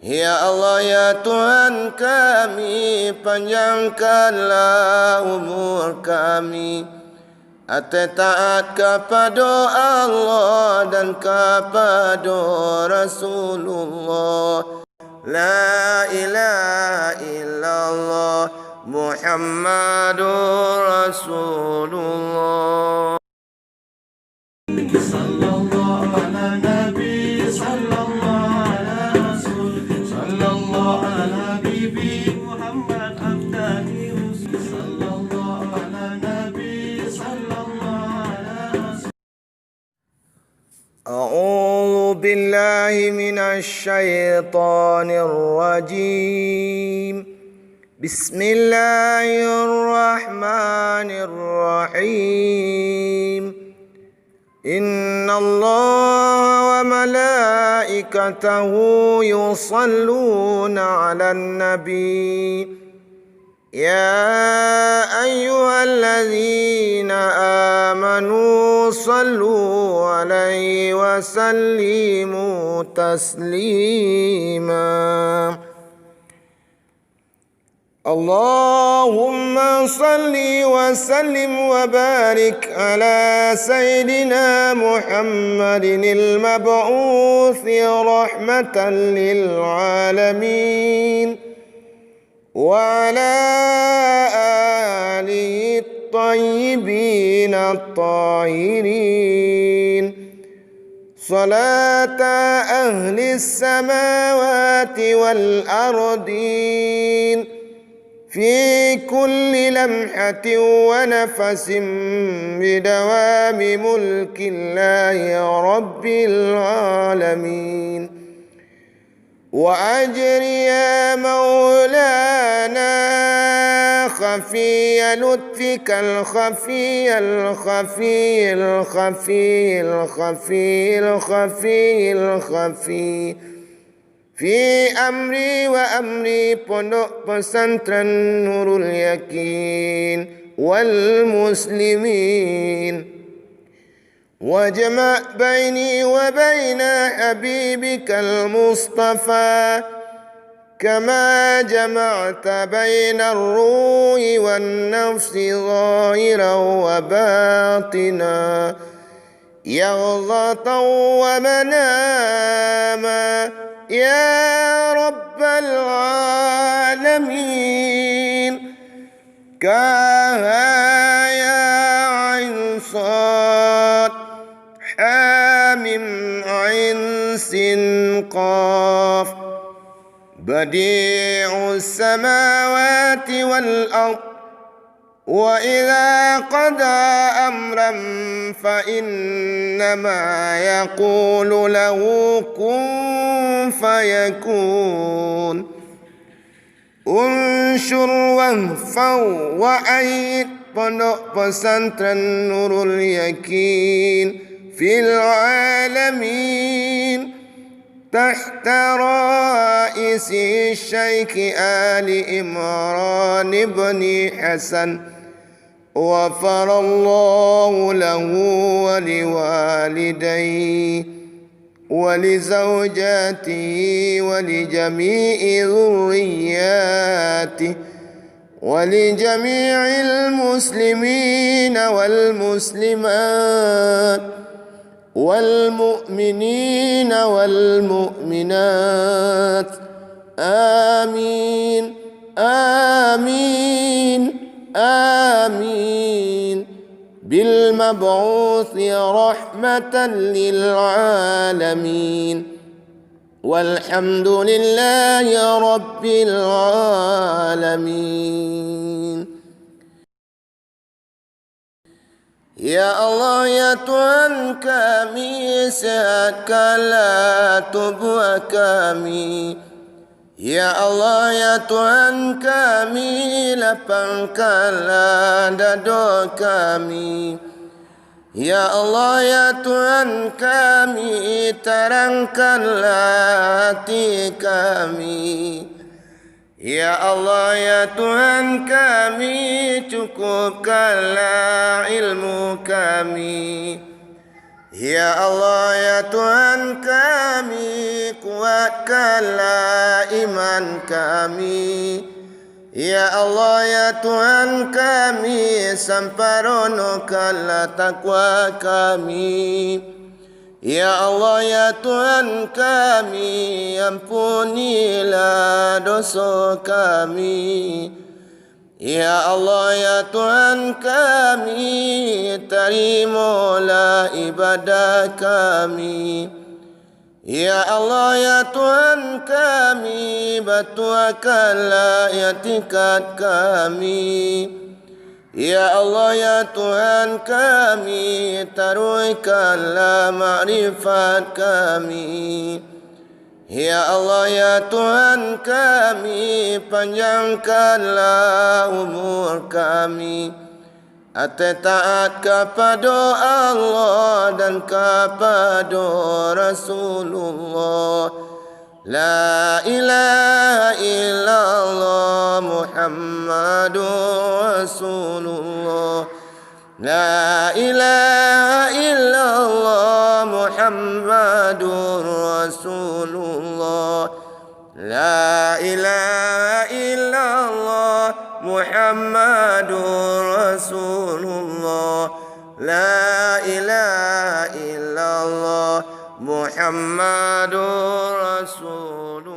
Ya Allah ya Tuhan kami, panjangkanlah umur kami atas taat kepada Allah dan kepada Rasulullah. La ilaha illallah Muhammadur Rasulullah. Sallallahu ala Nabi, sallallahu ala Rasul, sallallahu ala Bibi Muhammad Abdahi Rasul, sallallahu ala Nabi, sallallahu ala Rasul. A'udzu billahi minasy syaithanir rajim. Bismillahirrahmanirrahim. Inna Allah wa malaikatahu yusalluna ala nabi. Ya ayyuhalladzina amanu sallu alaihi wa sallimu taslima. Allahumma salli wa sallim wa barik ala Sayyidina Muhammadin al-mab'uthi rahmatan lil alamin wa ala alihi at-tayyibin at-tahirin salata ahli as-samawati wal ardin في كل لمحة ونفس بدوام ملك الله رب العالمين وأجر يا مولانا خفي لطفك الخفي الخفي الخفي الخفي الخفي الخفي في أمري وأمري pondok pesantren Nurul Yakin والمسلمين وجمع بيني وبين حبيبك المصطفى كما جمعت بين الروح والنفس ظاهرا وباطنا يغضة ومناما يا رب العالمين كاها يا عين صاد حامم عين سين قاف بديع السماوات والأرض وإذا قضى أمرا فإنما يقول له كن فيكون انشر واهفر وأيد pondok pesantren Nurul Yakin في العالمين تحت رئيس الشيخ آل إمران بن حسن غفر الله له ولوالديه ولزوجاته ولجميع ذرياته ولجميع المسلمين والمسلمات والمؤمنين والمؤمنات آمين آمين آمين بالمبعوث رحمة للعالمين والحمد لله رب العالمين. Ya Allah ya Tuhan kami, sehatkanlah tubuh kami. Ya Allah ya Tuhan kami, lapangkanlah dada kami. Ya Allah ya Tuhan kami, terangkanlah hati kami. Ya Allah ya Tuhan kami, cukupkanlah ilmu kami. Ya Allah ya Tuhan kami, kuatkanlah iman kami. Ya Allah ya Tuhan kami, sempurnakanlah takwa kami. Ya Allah ya Tuhan kami, ampunilah dosa kami. Ya Allah ya Tuhan kami, terimalah ibadah kami. Ya Allah ya Tuhan kami, batuakanlah i'tikad kami. Ya Allah ya Tuhan kami, taruhkanlah makrifat kami. Ya Allah ya Tuhan kami, panjangkanlah umur kami atas taat kepada Allah dan kepada Rasulullah. La ilaha illallah Muhammadur Rasulullah. La ilaha illallah Muhammadur Rasulullah. La ilaha illallah Muhammadur Rasulullah. La ilaha illallah Muhammadur Rasulullah.